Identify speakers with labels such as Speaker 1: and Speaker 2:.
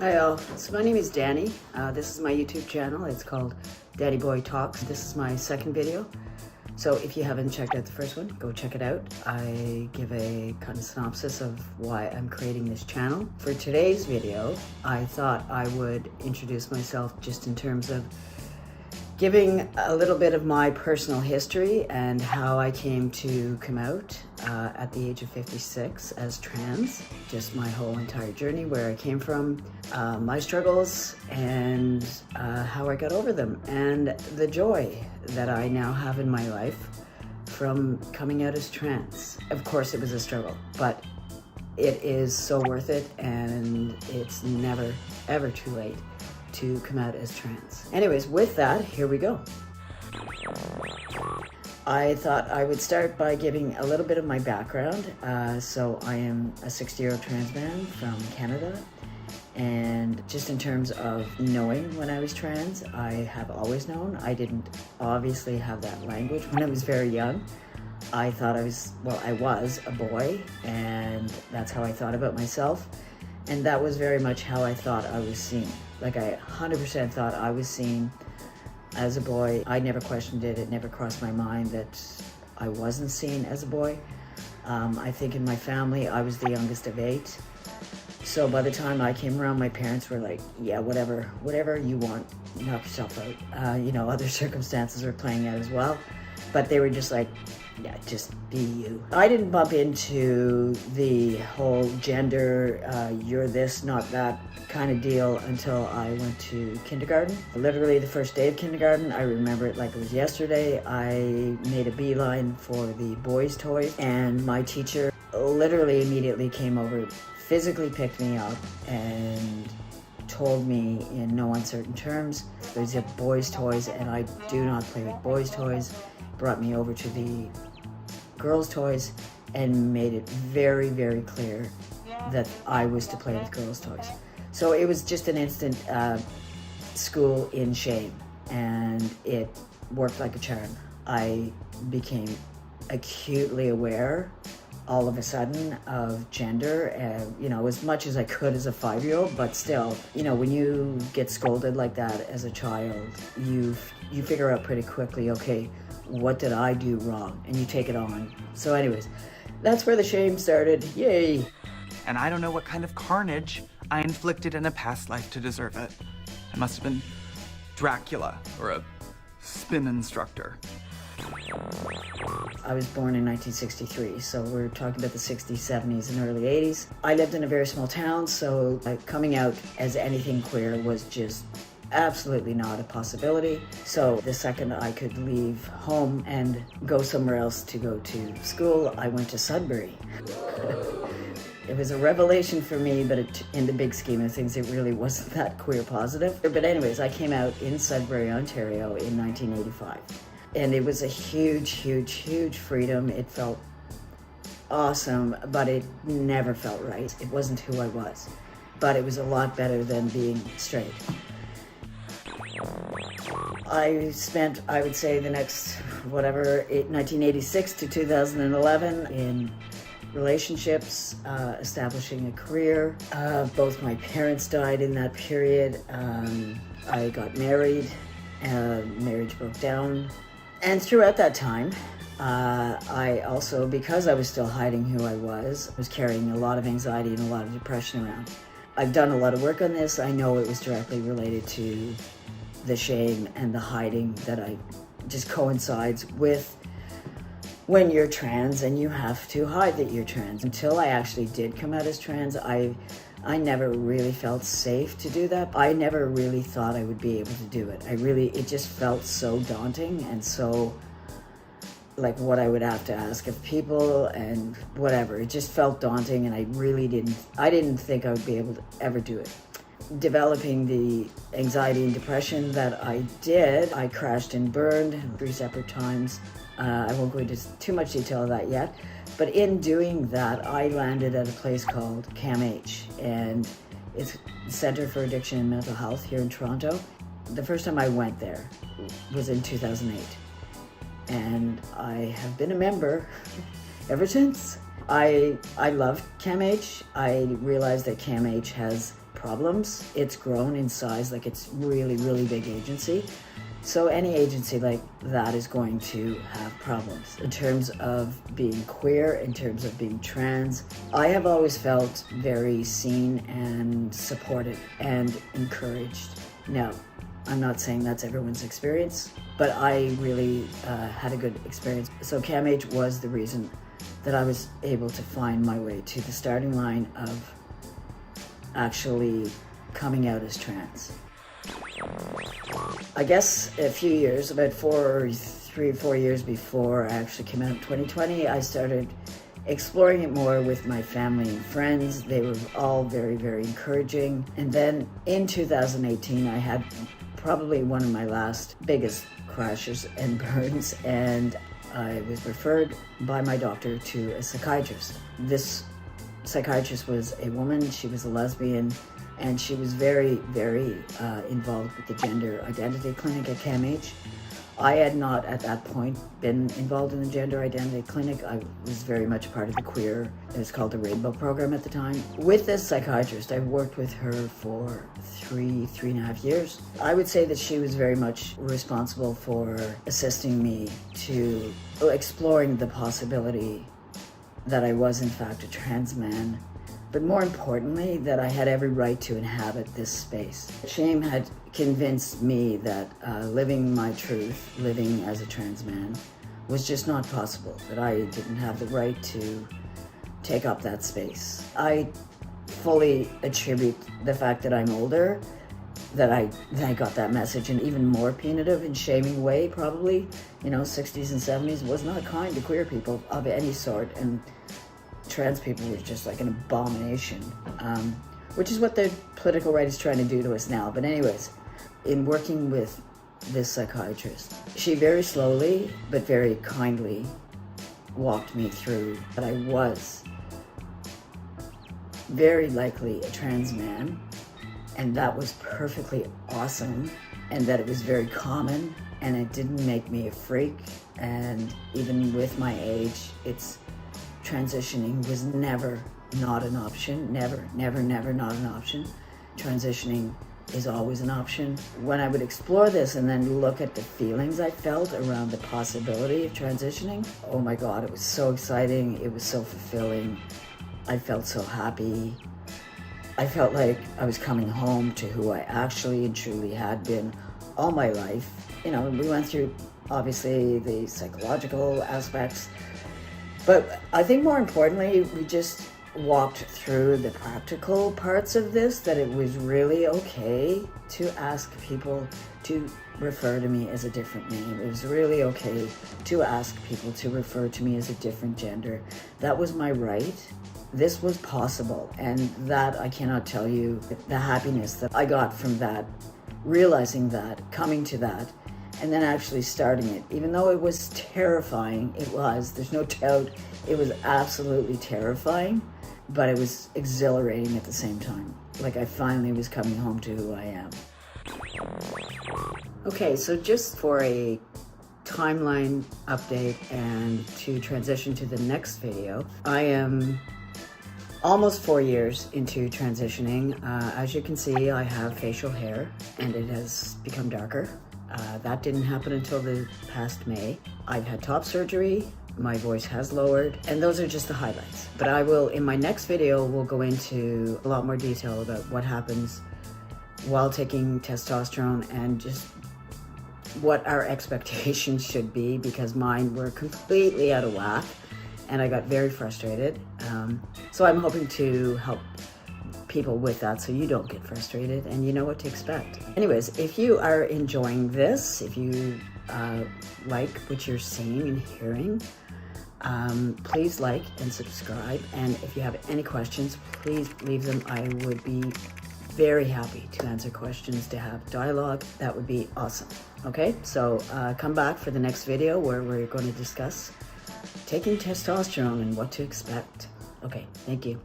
Speaker 1: Hi all, so my name is Danny. This is my YouTube channel. It's called Daddy Boy Talks. This is my second video. So if you haven't checked out the first one, go check it out. I give a kind of synopsis of why I'm creating this channel. For today's video, I thought I would introduce myself just in terms of giving a little bit of my personal history and how I came to come out at the age of 56 as trans. Just my whole entire journey, where I came from, my struggles, and how I got over them, and the joy that I now have in my life from coming out as trans. Of course, it was a struggle, but it is so worth it, and it's never, ever too late to come out as trans. Anyways, with that, here we go. I thought I would start by giving a little bit of my background. So I am a 60-year-old trans man from Canada. And just in terms of knowing when I was trans, I have always known. I didn't obviously have that language when I was very young. I thought I was a boy, and that's how I thought about myself. And that was very much how I thought I was seen. Like, I 100% thought I was seen as a boy. I never questioned it. It never crossed my mind that I wasn't seen as a boy. I think in my family, I was the youngest of 8. So by the time I came around, my parents were like, yeah, whatever you want, knock yourself out. Other circumstances were playing out as well. But they were just like, yeah, just be you. I didn't bump into the whole gender, you're this, not that kind of deal until I went to kindergarten. Literally the first day of kindergarten, I remember it like it was yesterday. I made a beeline for the boys' toys, and my teacher literally immediately came over, physically picked me up, and told me in no uncertain terms, these are boys' toys and I do not play with boys' toys. Brought me over to the girls' toys and made it very, very clear that I was to play with girls' toys. So it was just an instant school in shame, and it worked like a charm. I became acutely aware all of a sudden of gender, as much as I could as a 5-year-old, but still, when you get scolded like that as a child, you figure out pretty quickly, okay, what did I do wrong? And you take it on. So anyways, that's where the shame started. Yay.
Speaker 2: And I don't know what kind of carnage I inflicted in a past life to deserve it. I must have been Dracula or a spin instructor.
Speaker 1: I was born in 1963, so we're talking about the 60s, 70s, and early 80s. I lived in a very small town, so coming out as anything queer was just absolutely not a possibility. So the second I could leave home and go somewhere else to go to school, I went to Sudbury. It was a revelation for me, but in the big scheme of things, it really wasn't that queer positive. But anyways, I came out in Sudbury, Ontario in 1985. And it was a huge, huge, huge freedom. It felt awesome, but it never felt right. It wasn't who I was. But it was a lot better than being straight. I spent, I would say, the next, 1986 to 2011 in relationships, establishing a career. Both my parents died in that period. I got married. Marriage broke down. And throughout that time, I also, because I was still hiding who I was carrying a lot of anxiety and a lot of depression around. I've done a lot of work on this. I know it was directly related to the shame and the hiding that I just coincides with when you're trans and you have to hide that you're trans. Until I actually did come out as trans, I never really felt safe to do that. I never really thought I would be able to do it. It just felt so daunting and so like what I would have to ask of people and whatever. It just felt daunting, and I didn't think I would be able to ever do it. Developing the anxiety and depression that I did, I crashed and burned 3 separate times. I won't go into too much detail of that yet, but in doing that, I landed at a place called CAMH, and it's Center for Addiction and Mental Health here in Toronto. The first time I went there was in 2008, and I have been a member ever since. I love CAMH. I realized that CAMH has problems. It's grown in size, like it's really, really big agency. So any agency like that is going to have problems. In terms of being queer, in terms of being trans, I have always felt very seen and supported and encouraged. Now, I'm not saying that's everyone's experience, but I really had a good experience. So CAMH was the reason that I was able to find my way to the starting line of actually coming out as trans. I guess a few years, about 3 or 4 years before I actually came out in 2020, I started exploring it more with my family and friends. They were all very, very encouraging. And then in 2018, I had probably one of my last biggest crashes and burns, and I was referred by my doctor to a psychiatrist. This psychiatrist was a woman, she was a lesbian, and she was very, very involved with the gender identity clinic at CAMH. I had not at that point been involved in the gender identity clinic. I was very much part of the queer, it was called the Rainbow program at the time. With this psychiatrist, I worked with her for 3.5 years. I would say that she was very much responsible for assisting me to exploring the possibility that I was in fact a trans man, but more importantly, that I had every right to inhabit this space. Shame had convinced me that living my truth, living as a trans man, was just not possible, that I didn't have the right to take up that space. I fully attribute the fact that I'm older, that I got that message in even more punitive and shaming way, probably. 60s and 70s was not kind to queer people of any sort, and trans people were just like an abomination, which is what the political right is trying to do to us now. But anyways, in working with this psychiatrist, she very slowly but very kindly walked me through that I was very likely a trans man, and that was perfectly awesome, and that it was very common, and it didn't make me a freak. And even with my age, transitioning was never not an option. Never not an option. Transitioning is always an option. When I would explore this and then look at the feelings I felt around the possibility of transitioning, oh my God, it was so exciting. It was so fulfilling. I felt so happy. I felt like I was coming home to who I actually and truly had been all my life. We went through, obviously, the psychological aspects, but I think more importantly, we just walked through the practical parts of this, that it was really okay to ask people to refer to me as a different name. It was really okay to ask people to refer to me as a different gender. That was my right. This was possible, and that, I cannot tell you the happiness that I got from that, realizing that, coming to that, and then actually starting it. Even though it was terrifying, there's no doubt, it was absolutely terrifying, but it was exhilarating at the same time. Like I finally was coming home to who I am. Okay, so just for a timeline update and to transition to the next video, I am almost 4 years into transitioning. As you can see, I have facial hair and it has become darker. That didn't happen until the past May. I've had top surgery, my voice has lowered, and those are just the highlights. But I will, in my next video, we'll go into a lot more detail about what happens while taking testosterone and just what our expectations should be, because mine were completely out of whack and I got very frustrated. So I'm hoping to help people with that so you don't get frustrated and you know what to expect. Anyways, if you are enjoying this, if you like what you're seeing and hearing, please like and subscribe. And if you have any questions, please leave them. I would be very happy to answer questions, to have dialogue. That would be awesome. Okay, so come back for the next video where we're going to discuss taking testosterone and what to expect. Okay, thank you.